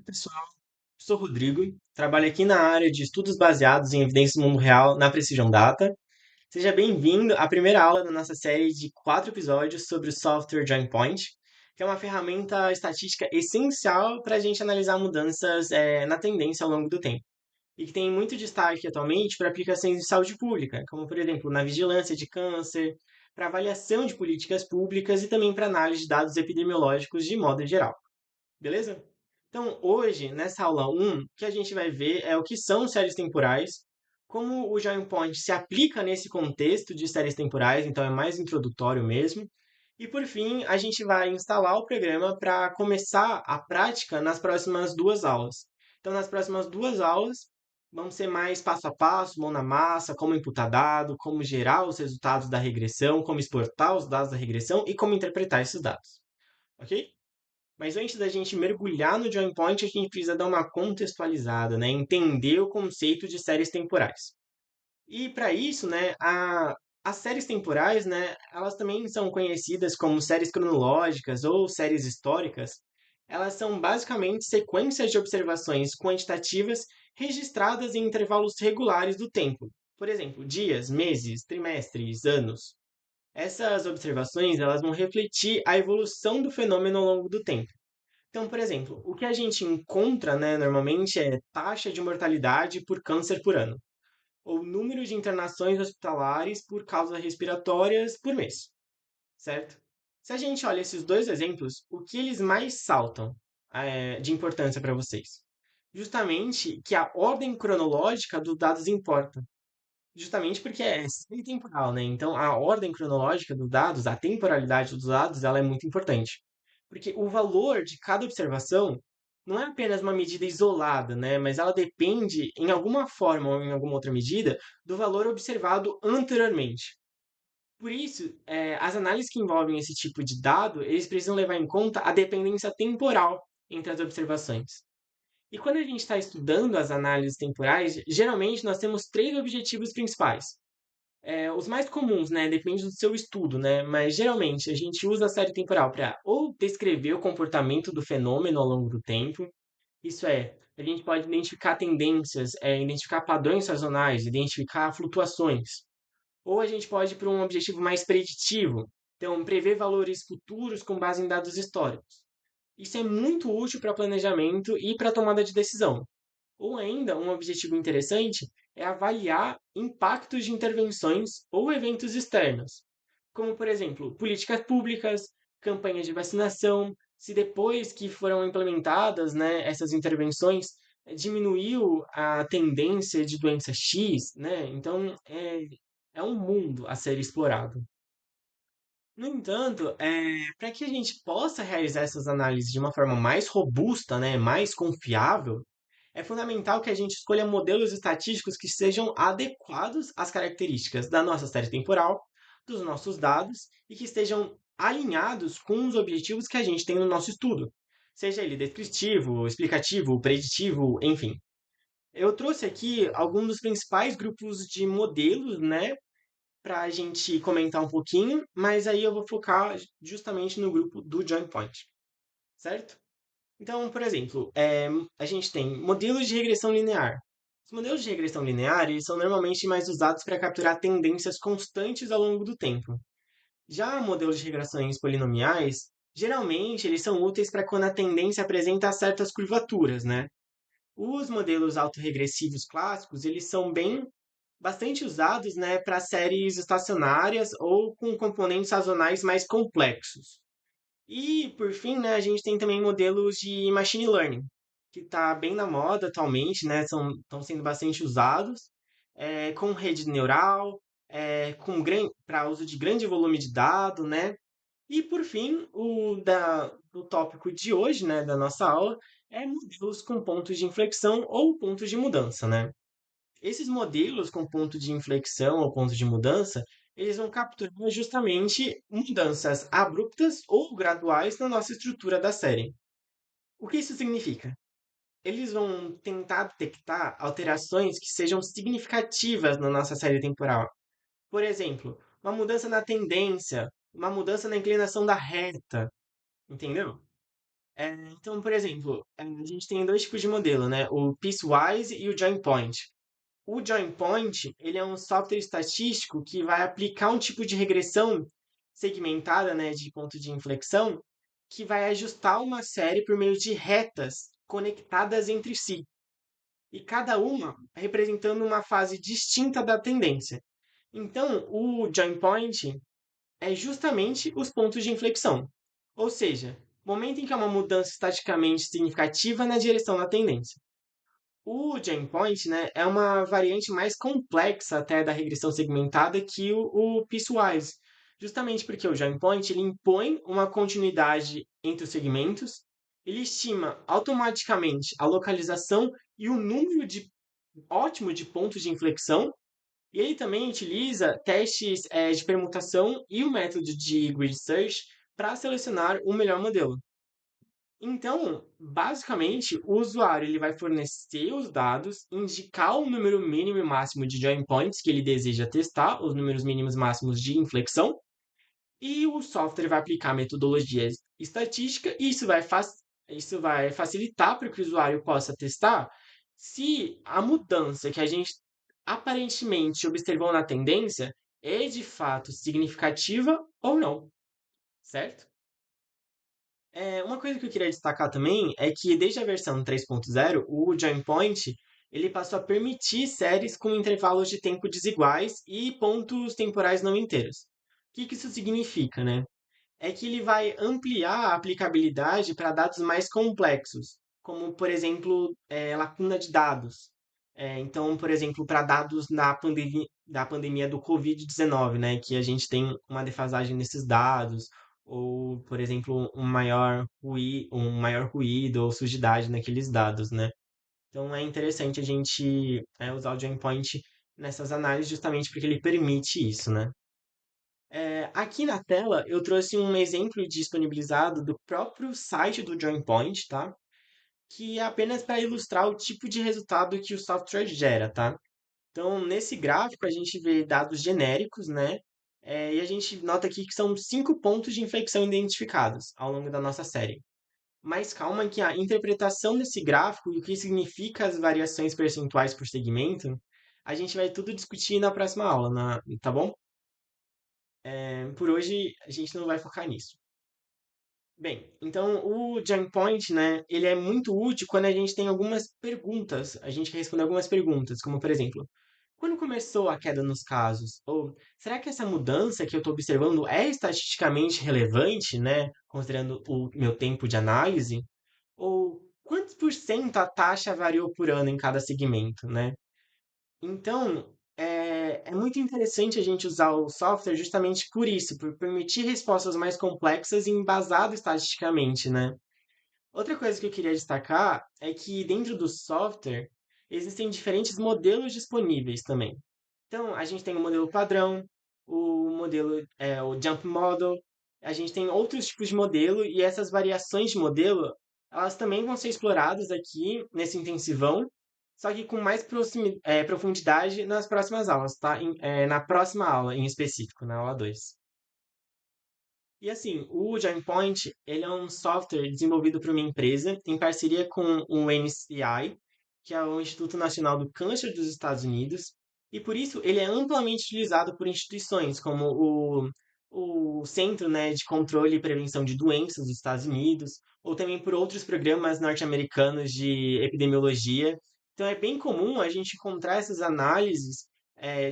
Pessoal, sou Rodrigo, trabalho aqui na área de estudos baseados em evidências do mundo real na Precision Data. Seja bem-vindo à primeira aula da nossa série de 4 episódios sobre o software Join Point, que é uma ferramenta estatística essencial para a gente analisar mudanças na tendência ao longo do tempo, e que tem muito destaque atualmente para aplicações de saúde pública, como, por exemplo, na vigilância de câncer, para avaliação de políticas públicas e também para análise de dados epidemiológicos de modo geral. Beleza? Então, hoje, nessa aula o que a gente vai ver é o que são séries temporais, como o Join Point se aplica nesse contexto de séries temporais, então é mais introdutório mesmo. E por fim, a gente vai instalar o programa para começar a prática nas próximas 2 aulas. Então, nas próximas 2 aulas, vão ser mais passo a passo, mão na massa, como imputar dado, como gerar os resultados da regressão, como exportar os dados da regressão e como interpretar esses dados. Ok? Mas antes da gente mergulhar no Join Point, a gente precisa dar uma contextualizada, né? Entender o conceito de séries temporais. E para isso, né, as séries temporais, né, elas também são conhecidas como séries cronológicas ou séries históricas. Elas são basicamente sequências de observações quantitativas registradas em intervalos regulares do tempo. Por exemplo, dias, meses, trimestres, anos. Essas observações, elas vão refletir a evolução do fenômeno ao longo do tempo. Então, por exemplo, o que a gente encontra, né, normalmente é taxa de mortalidade por câncer por ano, ou número de internações hospitalares por causas respiratórias por mês, certo? Se a gente olha esses dois exemplos, o que eles mais saltam de importância para vocês? Justamente que a ordem cronológica dos dados importa. Justamente porque é série temporal, né? Então, a ordem cronológica dos dados, a temporalidade dos dados, ela é muito importante. Porque o valor de cada observação não é apenas uma medida isolada, né? Mas ela depende, em alguma forma ou em alguma outra medida, do valor observado anteriormente. Por isso, as análises que envolvem esse tipo de dado, eles precisam levar em conta a dependência temporal entre as observações. E quando a gente está estudando as análises temporais, geralmente nós temos 3 objetivos principais. Os mais comuns, né? Depende do seu estudo, né? Mas geralmente a gente usa a série temporal para ou descrever o comportamento do fenômeno ao longo do tempo. Isso é, a gente pode identificar tendências, identificar padrões sazonais, identificar flutuações. Ou a gente pode ir para um objetivo mais preditivo, então prever valores futuros com base em dados históricos. Isso é muito útil para planejamento e para tomada de decisão. Ou ainda, um objetivo interessante é avaliar impactos de intervenções ou eventos externos, como, por exemplo, políticas públicas, campanhas de vacinação, se depois que foram implementadas, né, essas intervenções, diminuiu a tendência de doença X, né? Então, é um mundo a ser explorado. No entanto, para que a gente possa realizar essas análises de uma forma mais robusta, né, mais confiável, é fundamental que a gente escolha modelos estatísticos que sejam adequados às características da nossa série temporal, dos nossos dados e que estejam alinhados com os objetivos que a gente tem no nosso estudo, seja ele descritivo, explicativo, preditivo, enfim. Eu trouxe aqui alguns dos principais grupos de modelos, né, para a gente comentar um pouquinho, mas aí eu vou focar justamente no grupo do Join Point, certo? Então, por exemplo, a gente tem modelos de regressão linear. Os modelos de regressão linear eles são normalmente mais usados para capturar tendências constantes ao longo do tempo. Já modelos de regressões polinomiais, geralmente eles são úteis para quando a tendência apresenta certas curvaturas, né? Os modelos autorregressivos clássicos, eles são bastante usados, né, para séries estacionárias ou com componentes sazonais mais complexos. E, por fim, né, a gente tem também modelos de machine learning, que está bem na moda atualmente, né, estão sendo bastante usados, com rede neural, para uso de grande volume de dados, né? E, por fim, do tópico de hoje, né, da nossa aula, é modelos com pontos de inflexão ou pontos de mudança, né? Esses modelos com ponto de inflexão ou ponto de mudança, eles vão capturar justamente mudanças abruptas ou graduais na nossa estrutura da série. O que isso significa? Eles vão tentar detectar alterações que sejam significativas na nossa série temporal. Por exemplo, uma mudança na tendência, uma mudança na inclinação da reta, entendeu? Então, por exemplo, a gente tem dois tipos de modelo, né? O Piecewise e o Join Point. O Join Point, ele é um software estatístico que vai aplicar um tipo de regressão segmentada, né, de ponto de inflexão, que vai ajustar uma série por meio de retas conectadas entre si, e cada uma representando uma fase distinta da tendência. Então, o Join Point é justamente os pontos de inflexão, ou seja, momento em que há uma mudança estaticamente significativa na direção da tendência. O Join Point, né, é uma variante mais complexa até da regressão segmentada que o Piecewise, justamente porque o Join Point ele impõe uma continuidade entre os segmentos, ele estima automaticamente a localização e o número de ótimo de pontos de inflexão, e ele também utiliza testes de permutação e o método de grid search para selecionar o melhor modelo. Então, basicamente, o usuário ele vai fornecer os dados, indicar o número mínimo e máximo de join points que ele deseja testar, os números mínimos e máximos de inflexão, e o software vai aplicar metodologia estatística, e isso vai facilitar para que o usuário possa testar se a mudança que a gente aparentemente observou na tendência é de fato significativa ou não, certo? Uma coisa que eu queria destacar também é que desde a versão 3.0, o Join Point ele passou a permitir séries com intervalos de tempo desiguais e pontos temporais não inteiros. O que isso significa, né? É que ele vai ampliar a aplicabilidade para dados mais complexos, como, por exemplo, lacuna de dados. Então, por exemplo, para dados da pandemia do Covid-19, né, que a gente tem uma defasagem nesses dados, ou, por exemplo, um maior ruído ou sujidade naqueles dados, né? Então, é interessante a gente usar o Join Point nessas análises justamente porque ele permite isso, né? Aqui na tela eu trouxe um exemplo disponibilizado do próprio site do JoinPoint, tá? Que é apenas para ilustrar o tipo de resultado que o software gera, tá? Então, nesse gráfico a gente vê dados genéricos, né? E a gente nota aqui que são 5 pontos de inflexão identificados ao longo da nossa série. Mas calma que a interpretação desse gráfico e o que significa as variações percentuais por segmento, a gente vai tudo discutir na próxima aula, tá bom? Por hoje a gente não vai focar nisso. Bem, então o Jump Point, né, ele é muito útil quando a gente tem algumas perguntas, a gente quer responder algumas perguntas, como por exemplo, quando começou a queda nos casos? Ou será que essa mudança que eu estou observando é estatisticamente relevante, né, considerando o meu tempo de análise? Ou quantos por cento a taxa variou por ano em cada segmento, né? Então, é muito interessante a gente usar o software justamente por isso, por permitir respostas mais complexas e embasado estatisticamente, né? Outra coisa que eu queria destacar é que dentro do software existem diferentes modelos disponíveis também. Então, a gente tem o modelo padrão, o jump model, a gente tem outros tipos de modelo e essas variações de modelo, elas também vão ser exploradas aqui nesse intensivão, só que com mais profundidade nas próximas aulas, tá? Na próxima aula em específico, na aula 2. E assim, o Joinpoint, ele é um software desenvolvido por uma empresa em parceria com o NCI, que é o Instituto Nacional do Câncer dos Estados Unidos, e por isso ele é amplamente utilizado por instituições como o Centro, né, de Controle e Prevenção de Doenças dos Estados Unidos, ou também por outros programas norte-americanos de epidemiologia. Então é bem comum a gente encontrar essas análises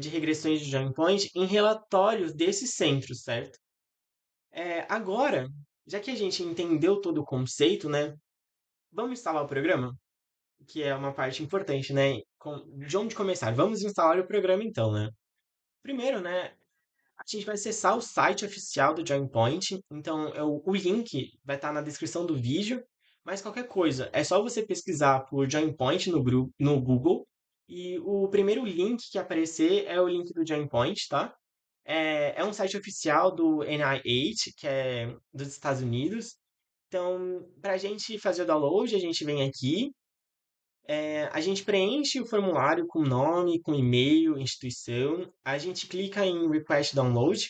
de regressões de Joinpoint em relatórios desses centros, certo? Agora, já que a gente entendeu todo o conceito, né? Vamos instalar o programa? Que é uma parte importante, né? De onde começar? Vamos instalar o programa então, né? Primeiro, né? A gente vai acessar o site oficial do JoinPoint. Então, o link vai estar na descrição do vídeo. Mas qualquer coisa, é só você pesquisar por JoinPoint no Google. E o primeiro link que aparecer é o link do JoinPoint, tá? É um site oficial do NIH, que é dos Estados Unidos. Então, para a gente fazer o download, a gente vem aqui, a gente preenche o formulário com nome, com e-mail, instituição, a gente clica em Request Download,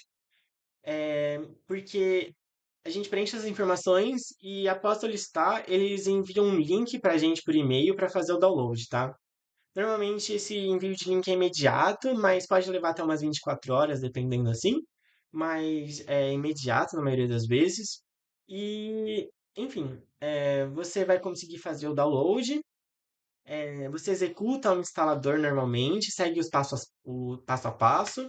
porque A gente preenche as informações e após solicitar, eles enviam um link para a gente por e-mail para fazer o download, tá? Normalmente esse envio de link é imediato, mas pode levar até umas 24 horas, dependendo assim. Mas é imediato na maioria das vezes. E, enfim, você vai conseguir fazer o download. Você executa o instalador normalmente, segue o passo a passo.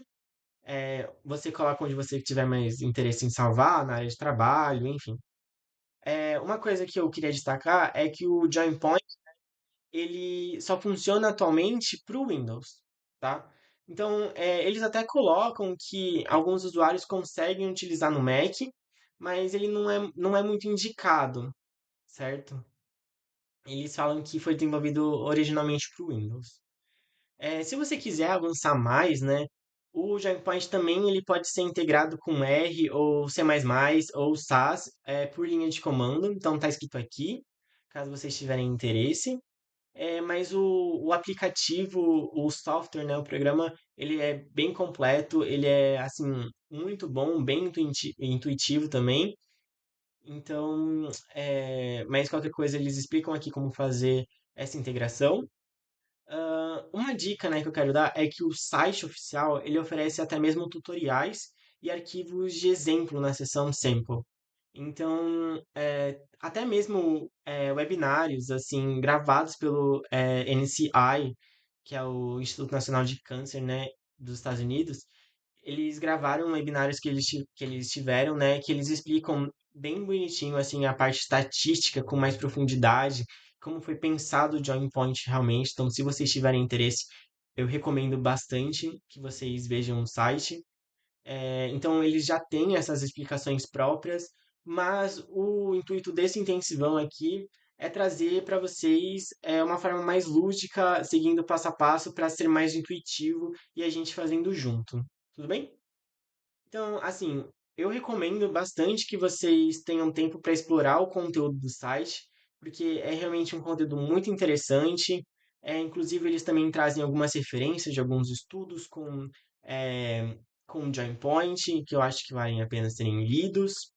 Você coloca onde você tiver mais interesse em salvar, na área de trabalho, enfim. Uma coisa que eu queria destacar é que o Join Point ele só funciona atualmente para o Windows, tá? Então, eles até colocam que alguns usuários conseguem utilizar no Mac, mas ele não é muito indicado, certo? Eles falam que foi desenvolvido originalmente para o Windows. Se você quiser avançar mais, né, o Joinpoint também ele pode ser integrado com R ou C++ ou SAS por linha de comando, então tá escrito aqui, caso vocês tiverem interesse. Mas o aplicativo, o software, né, o programa, ele é bem completo, ele é, assim, muito bom, bem intuitivo também. Então, mas qualquer coisa eles explicam aqui como fazer essa integração. Uma dica, né, que eu quero dar é que o site oficial, ele oferece até mesmo tutoriais e arquivos de exemplo na seção sample. Então, até mesmo webinários assim gravados pelo NCI, que é o Instituto Nacional de Câncer, né, dos Estados Unidos, eles gravaram webinários que eles tiveram, né, que eles explicam bem bonitinho assim a parte estatística com mais profundidade, como foi pensado o Join Point realmente. Então, se vocês tiverem interesse, eu recomendo bastante que vocês vejam o site. Então, eles já têm essas explicações próprias, mas o intuito desse intensivão aqui é trazer para vocês uma forma mais lúdica, seguindo passo a passo, para ser mais intuitivo e a gente fazendo junto. Tudo bem? Então, assim, eu recomendo bastante que vocês tenham tempo para explorar o conteúdo do site, porque é realmente um conteúdo muito interessante. Inclusive, eles também trazem algumas referências de alguns estudos é, com Join Point, que eu acho que valem a pena serem lidos.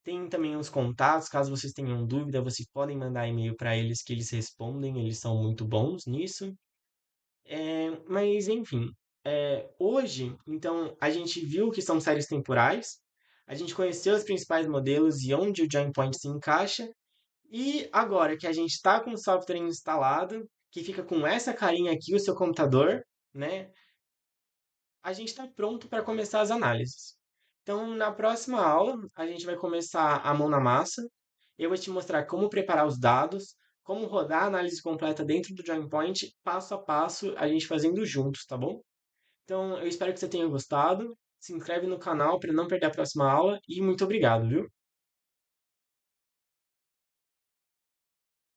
Tem também os contatos, caso vocês tenham dúvida, vocês podem mandar e-mail para eles que eles respondem, eles são muito bons nisso. Mas enfim, hoje, então, a gente viu que são séries temporais, a gente conheceu os principais modelos e onde o Join Point se encaixa, e agora que a gente está com o software instalado, que fica com essa carinha aqui, o seu computador, né? A gente está pronto para começar as análises. Então, na próxima aula, a gente vai começar a mão na massa. Eu vou te mostrar como preparar os dados, como rodar a análise completa dentro do Join Point, passo a passo, a gente fazendo juntos, tá bom? Então, eu espero que você tenha gostado. Se inscreve no canal para não perder a próxima aula e muito obrigado, viu?